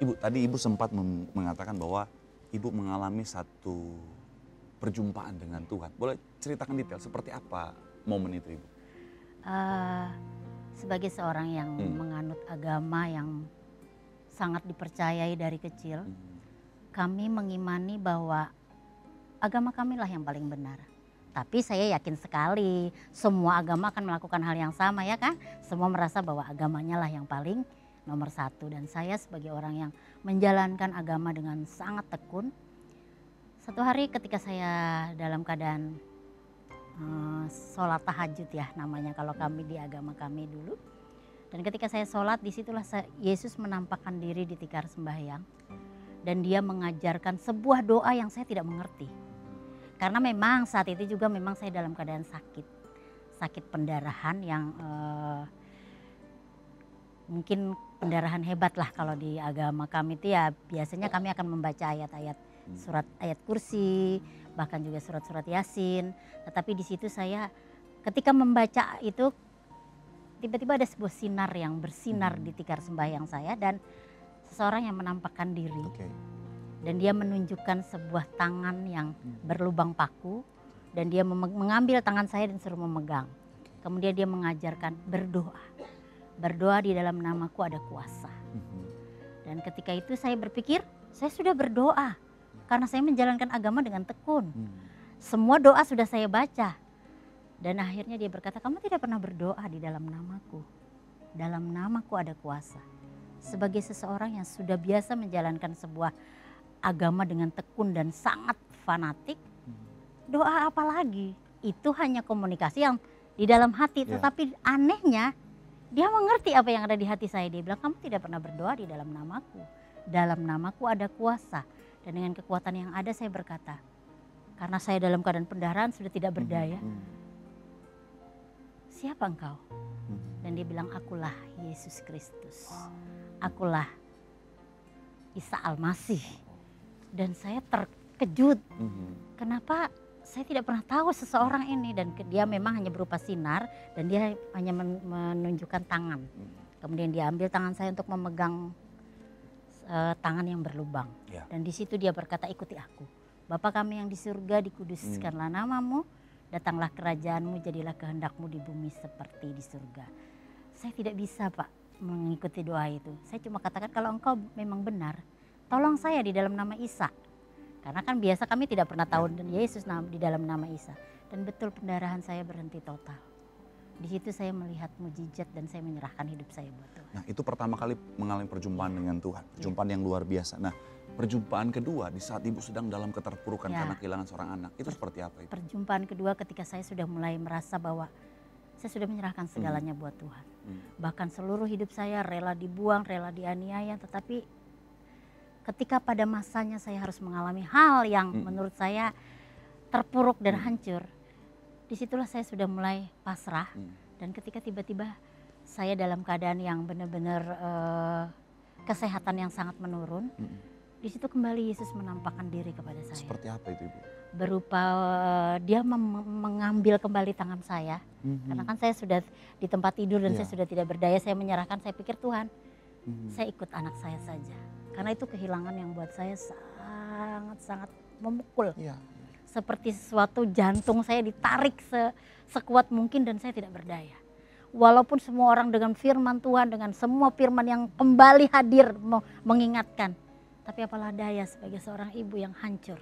Ibu, tadi Ibu sempat mengatakan bahwa Ibu mengalami satu perjumpaan dengan Tuhan. Boleh ceritakan detail seperti apa momen itu, Ibu? Eh, Sebagai seorang yang menganut agama yang sangat dipercayai dari kecil, kami mengimani bahwa agama kamilah yang paling benar. Tapi saya yakin sekali semua agama akan melakukan hal yang sama, ya kan? Semua merasa bahwa agamanya lah yang paling nomor satu. Dan saya sebagai orang yang menjalankan agama dengan sangat tekun. Satu hari ketika saya dalam keadaan sholat tahajud, ya namanya kalau kami di agama kami dulu. Dan ketika saya sholat, disitulah Yesus menampakkan diri di tikar sembahyang. Dan dia mengajarkan sebuah doa yang saya tidak mengerti. Karena memang saat itu juga memang saya dalam keadaan sakit pendarahan yang mungkin pendarahan hebat lah kalau di agama kami itu, ya biasanya kami akan membaca ayat-ayat surat ayat kursi, bahkan juga surat-surat Yasin. Tetapi di situ saya ketika membaca itu tiba-tiba ada sebuah sinar yang bersinar di tikar sembahyang saya, dan seseorang yang menampakkan diri. Dan dia menunjukkan sebuah tangan yang berlubang paku, dan dia mengambil tangan saya dan suruh memegang. Kemudian dia mengajarkan berdoa. Berdoa di dalam namaku ada kuasa. Dan ketika itu saya berpikir saya sudah berdoa karena saya menjalankan agama dengan tekun. Semua doa sudah saya baca. Dan akhirnya dia berkata, kamu tidak pernah berdoa di dalam namaku. Dalam namaku ada kuasa. Sebagai seseorang yang sudah biasa menjalankan sebuah agama dengan tekun dan sangat fanatik, doa apa lagi? Itu hanya komunikasi yang di dalam hati. Tetapi anehnya dia mengerti apa yang ada di hati saya. Dia bilang, kamu tidak pernah berdoa di dalam namaku. Dalam namaku ada kuasa. Dan dengan kekuatan yang ada saya berkata, karena saya dalam keadaan pendarahan sudah tidak berdaya. Siapa engkau? Dan dia bilang, akulah Yesus Kristus. Akulah Isa Al-Masih. Dan saya terkejut. Kenapa saya tidak pernah tahu seseorang ini, dan dia memang hanya berupa sinar dan dia hanya menunjukkan tangan. Kemudian dia ambil tangan saya untuk memegang tangan yang berlubang. Dan di situ dia berkata, ikuti aku. Bapa kami yang di surga, dikuduskanlah namamu, datanglah kerajaanmu, jadilah kehendakmu di bumi seperti di surga. Saya tidak bisa, Pak, mengikuti doa itu. Saya cuma katakan, kalau engkau memang benar, tolong saya di dalam nama Isa. Karena kan biasa kami tidak pernah tahu Yesus di dalam nama Isa. Dan betul pendarahan saya berhenti total. Di situ saya melihat mujizat dan saya menyerahkan hidup saya buat Tuhan. Nah, itu pertama kali mengalami perjumpaan dengan Tuhan. Perjumpaan yang luar biasa. Nah, perjumpaan kedua di saat Ibu sedang dalam keterpurukan karena kehilangan seorang anak. Itu seperti apa itu? Perjumpaan kedua ketika saya sudah mulai merasa bahwa saya sudah menyerahkan segalanya buat Tuhan. Bahkan seluruh hidup saya rela dibuang, rela dianiaya. Tetapi ketika pada masanya saya harus mengalami hal yang menurut saya terpuruk dan hancur, disitulah saya sudah mulai pasrah. Dan ketika tiba-tiba saya dalam keadaan yang benar-benar kesehatan yang sangat menurun, di situ kembali Yesus menampakkan diri kepada saya. Seperti apa itu, Ibu? Berupa dia mengambil kembali tangan saya, karena kan saya sudah di tempat tidur dan saya sudah tidak berdaya. Saya menyerahkan, saya pikir Tuhan, saya ikut anak saya saja. Karena itu kehilangan yang buat saya sangat-sangat memukul. Seperti sesuatu jantung saya ditarik sekuat mungkin dan saya tidak berdaya. Walaupun semua orang dengan firman Tuhan, dengan semua firman yang kembali hadir mengingatkan. Tapi apalah daya sebagai seorang ibu yang hancur.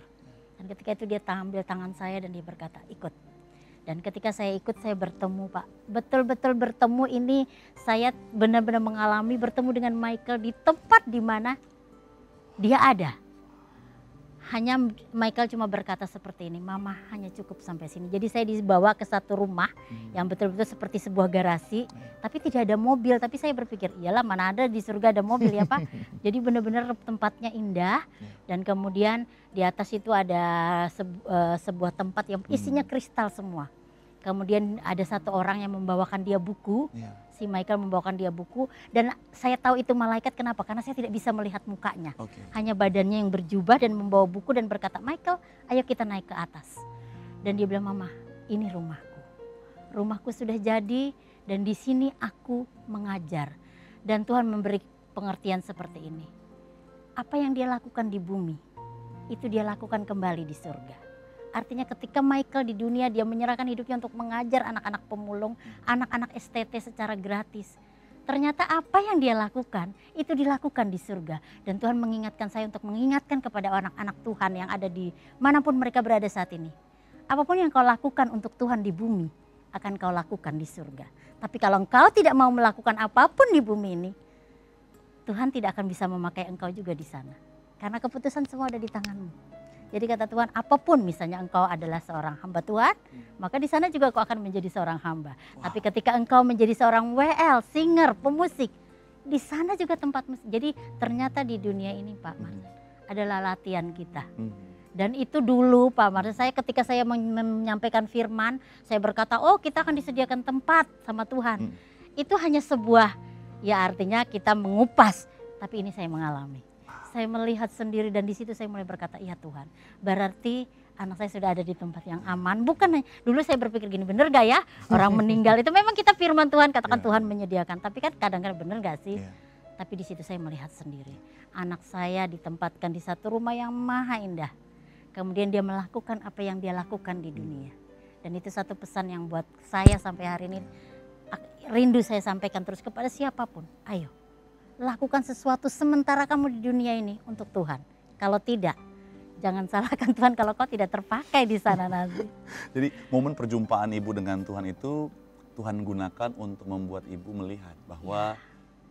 Dan ketika itu dia ambil tangan saya dan dia berkata, ikut. Dan ketika saya ikut, saya bertemu, Pak. Betul-betul bertemu ini, saya benar-benar mengalami bertemu dengan Michael di tempat di mana dia ada. Hanya Michael cuma berkata seperti ini, Mama hanya cukup sampai sini. Jadi saya dibawa ke satu rumah yang betul-betul seperti sebuah garasi. Tapi tidak ada mobil, tapi saya berpikir, iyalah mana ada di surga ada mobil ya Pak. Jadi benar-benar tempatnya indah. Dan kemudian di atas itu ada sebuah tempat yang isinya kristal semua. Kemudian ada satu orang yang membawakan dia buku. Si Michael membawakan dia buku, dan saya tahu itu malaikat. Kenapa? Karena saya tidak bisa melihat mukanya. Hanya badannya yang berjubah dan membawa buku dan berkata, Michael, ayo kita naik ke atas. Dan dia bilang, Mama, ini rumahku. Rumahku sudah jadi dan di sini aku mengajar. Dan Tuhan memberi pengertian seperti ini. apa yang dia lakukan di bumi, itu dia lakukan kembali di surga. Artinya ketika Michael di dunia dia menyerahkan hidupnya untuk mengajar anak-anak pemulung, anak-anak STT secara gratis. Ternyata apa yang dia lakukan itu dilakukan di surga. Dan Tuhan mengingatkan saya untuk mengingatkan kepada anak-anak Tuhan yang ada di manapun mereka berada saat ini. Apapun yang kau lakukan untuk Tuhan di bumi akan kau lakukan di surga. Tapi kalau engkau tidak mau melakukan apapun di bumi ini, Tuhan tidak akan bisa memakai engkau juga di sana. Karena keputusan semua ada di tanganmu. Jadi kata Tuhan, apapun misalnya engkau adalah seorang hamba Tuhan, maka di sana juga kau akan menjadi seorang hamba. Tapi ketika engkau menjadi seorang WL, singer, pemusik, di sana juga tempat musik. Jadi ternyata di dunia ini Pak Marcel adalah latihan kita. Dan itu dulu Pak Marcel, saya ketika saya menyampaikan firman, saya berkata, oh kita akan disediakan tempat sama Tuhan. Itu hanya sebuah, ya artinya kita mengupas, tapi ini saya mengalami. Saya melihat sendiri dan di situ saya mulai berkata, iya Tuhan, berarti anak saya sudah ada di tempat yang aman. Bukan, dulu saya berpikir gini, bener gak ya orang meninggal itu memang kita firman Tuhan, katakan Tuhan menyediakan. Tapi kan kadang-kadang bener gak sih? Tapi di situ saya melihat sendiri, anak saya ditempatkan di satu rumah yang maha indah. Kemudian dia melakukan apa yang dia lakukan di dunia. Dan itu satu pesan yang buat saya sampai hari ini, rindu saya sampaikan terus kepada siapapun. Ayo. Lakukan sesuatu sementara kamu di dunia ini untuk Tuhan. Kalau tidak, jangan salahkan Tuhan kalau kau tidak terpakai di sana nanti. Jadi momen perjumpaan ibu dengan Tuhan itu Tuhan gunakan untuk membuat ibu melihat bahwa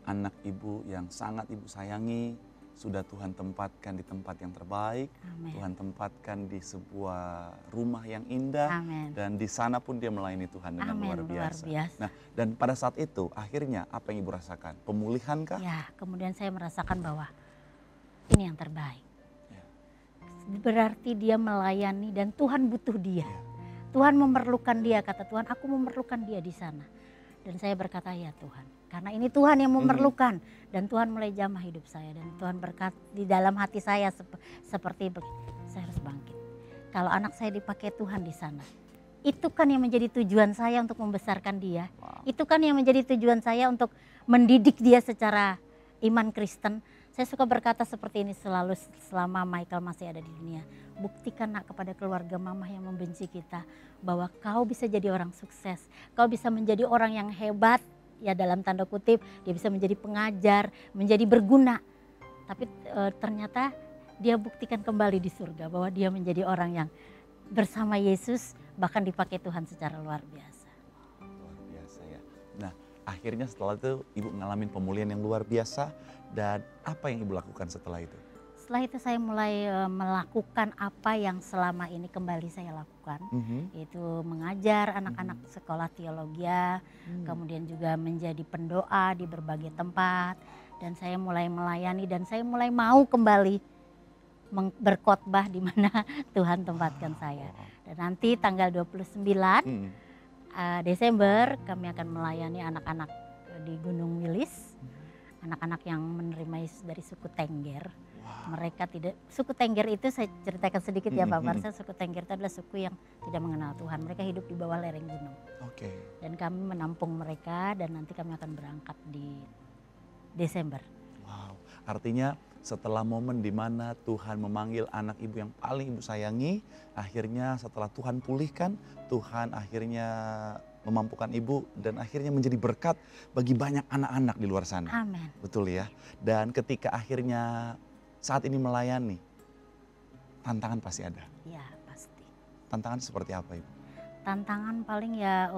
anak ibu yang sangat ibu sayangi sudah Tuhan tempatkan di tempat yang terbaik. Amen. Tuhan tempatkan di sebuah rumah yang indah. Amen. Dan di sana pun dia melayani Tuhan dengan luar biasa. Nah, dan pada saat itu akhirnya apa yang ibu rasakan? Pemulihan kah? Ya, kemudian saya merasakan bahwa ini yang terbaik. Berarti dia melayani dan Tuhan butuh dia. Tuhan memerlukan dia, kata Tuhan, aku memerlukan dia di sana. Dan saya berkata, ya Tuhan, karena ini Tuhan yang memerlukan. Dan Tuhan mulai jamah hidup saya. Dan Tuhan berkat di dalam hati saya seperti saya harus bangkit. Kalau anak saya dipakai Tuhan di sana, itu kan yang menjadi tujuan saya untuk membesarkan dia. Itu kan yang menjadi tujuan saya untuk mendidik dia secara iman Kristen. Saya suka berkata seperti ini selalu selama Michael masih ada di dunia. Buktikan nak kepada keluarga mamah yang membenci kita bahwa kau bisa jadi orang sukses. Kau bisa menjadi orang yang hebat, ya dalam tanda kutip, dia bisa menjadi pengajar, menjadi berguna. Tapi ternyata dia buktikan kembali di surga bahwa dia menjadi orang yang bersama Yesus bahkan dipakai Tuhan secara luar biasa. Luar biasa ya. Nah, akhirnya setelah itu ibu ngalamin pemulihan yang luar biasa dan apa yang ibu lakukan setelah itu? Setelah itu saya mulai melakukan apa yang selama ini kembali saya lakukan, yaitu mengajar anak-anak sekolah teologi, kemudian juga menjadi pendoa di berbagai tempat, dan saya mulai melayani dan saya mulai mau kembali berkhotbah di mana Tuhan tempatkan saya. Dan nanti tanggal 29 Desember kami akan melayani anak-anak di Gunung Wilis, anak-anak yang menerima Yesus dari suku Tengger. Mereka tidak, suku Tengger itu saya ceritakan sedikit ya Pak Marcel, suku Tengger itu adalah suku yang tidak mengenal Tuhan. Mereka hidup di bawah lereng gunung. Dan kami menampung mereka dan nanti kami akan berangkat di Desember. Wow, artinya setelah momen di mana Tuhan memanggil anak ibu yang paling ibu sayangi, akhirnya setelah Tuhan pulihkan, Tuhan akhirnya memampukan ibu dan akhirnya menjadi berkat bagi banyak anak-anak di luar sana. Amin. Betul ya. Dan ketika akhirnya saat ini melayani, tantangan pasti ada. Ya pasti. Tantangan seperti apa ibu? Tantangan paling ya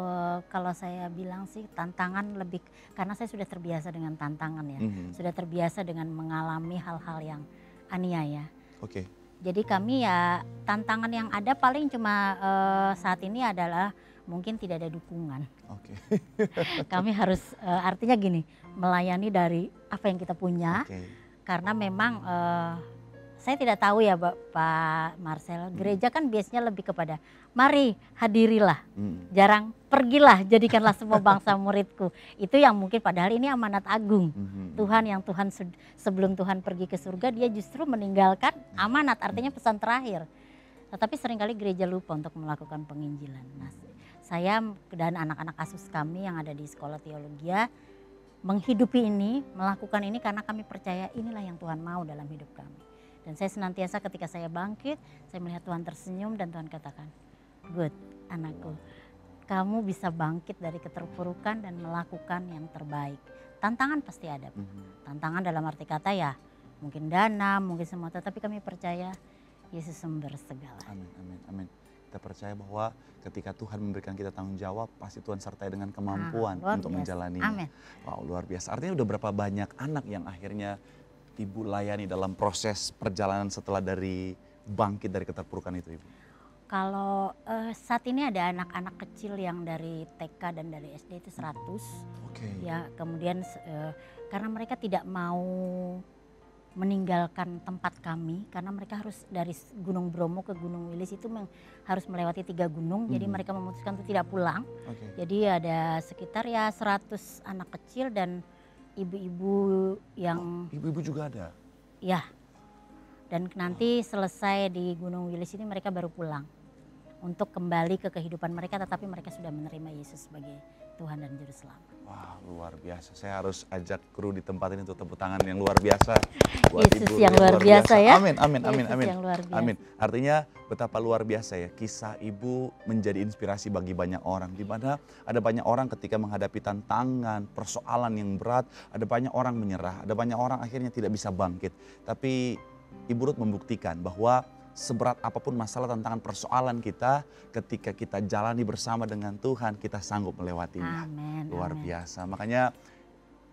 kalau saya bilang sih tantangan lebih karena saya sudah terbiasa dengan tantangan ya. Sudah terbiasa dengan mengalami hal-hal yang aniaya. Jadi kami ya tantangan yang ada paling cuma saat ini adalah mungkin tidak ada dukungan. Kami harus artinya gini, melayani dari apa yang kita punya. Karena memang saya tidak tahu ya Pak Marcel, gereja kan biasanya lebih kepada mari hadirilah, jarang pergilah jadikanlah semua bangsa muridku. Itu yang mungkin padahal ini amanat agung. Tuhan sebelum Tuhan pergi ke surga dia justru meninggalkan amanat, artinya pesan terakhir. Tetapi seringkali gereja lupa untuk melakukan penginjilan. Nah, saya dan anak-anak asus kami yang ada di sekolah teologi menghidupi ini, melakukan ini karena kami percaya inilah yang Tuhan mau dalam hidup kami. Dan saya senantiasa ketika saya bangkit, saya melihat Tuhan tersenyum dan Tuhan katakan, good anakku, kamu bisa bangkit dari keterpurukan dan melakukan yang terbaik. Tantangan pasti ada. Tantangan dalam arti kata ya mungkin dana, mungkin semua, tetapi kami percaya Yesus sumber segala. Amin, amin, amin. Kita percaya bahwa ketika Tuhan memberikan kita tanggung jawab, pasti Tuhan sertai dengan kemampuan untuk menjalaninya. Amin. Wow, luar biasa. Artinya udah berapa banyak anak yang akhirnya Ibu layani dalam proses perjalanan setelah dari bangkit dari keterpurukan itu, Ibu? Kalau saat ini ada anak-anak kecil yang dari TK dan dari SD itu 100. Oke. Ya, kemudian karena mereka tidak mau meninggalkan tempat kami karena mereka harus dari Gunung Bromo ke Gunung Wilis itu harus melewati 3 gunung. Jadi mereka memutuskan untuk tidak pulang. Jadi ada sekitar ya 100 anak kecil dan ibu-ibu yang ibu-ibu juga ada? Ya, dan nanti selesai di Gunung Wilis ini mereka baru pulang untuk kembali ke kehidupan mereka, tetapi mereka sudah menerima Yesus sebagai Tuhan dan Juru Selamat. Wah, luar biasa. Saya harus ajak kru di tempat ini untuk tepuk tangan yang luar biasa buat Yesus Ibu yang luar biasa ya. Amin, amin, amin, Yesus amin. yang luar biasa. Amin. Artinya betapa luar biasa ya kisah Ibu menjadi inspirasi bagi banyak orang. Di mana ada banyak orang ketika menghadapi tantangan, persoalan yang berat, ada banyak orang menyerah, ada banyak orang akhirnya tidak bisa bangkit. Tapi Ibu Ruth membuktikan bahwa seberat apapun masalah, tantangan, persoalan kita, ketika kita jalani bersama dengan Tuhan, kita sanggup melewatinya. Amin, Luar amin. biasa. Makanya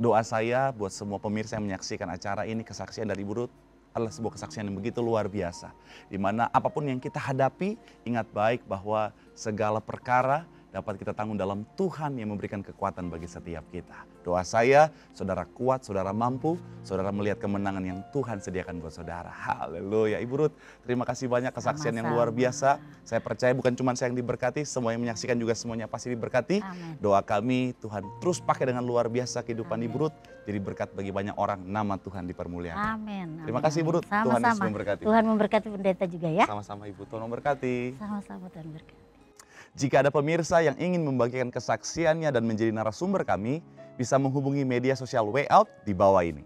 doa saya buat semua pemirsa yang menyaksikan acara ini, kesaksian dari Ibu Ruth adalah sebuah kesaksian yang begitu luar biasa. Di mana apapun yang kita hadapi, ingat baik bahwa segala perkara dapat kita tanggung dalam Tuhan yang memberikan kekuatan bagi setiap kita. Doa saya, saudara kuat, saudara mampu, saudara melihat kemenangan yang Tuhan sediakan buat saudara. Haleluya. Ibu Ruth, terima kasih banyak kesaksian yang luar biasa. Saya percaya bukan cuma saya yang diberkati, semua yang menyaksikan juga semuanya pasti diberkati. Amin. Doa kami, Tuhan terus pakai dengan luar biasa kehidupan Ibu Ruth, jadi berkat bagi banyak orang, nama Tuhan dipermuliakan. Amin. Terima kasih Ibu Ruth, Tuhan Yesus Sama-sama. memberkati. Tuhan memberkati pendeta juga ya. Sama-sama Ibu, Tuhan memberkati. Sama-sama Tuhan berkati. Jika ada pemirsa yang ingin membagikan kesaksiannya dan menjadi narasumber kami, bisa menghubungi media sosial Way Out di bawah ini.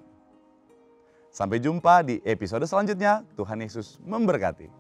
Sampai jumpa di episode selanjutnya. Tuhan Yesus memberkati.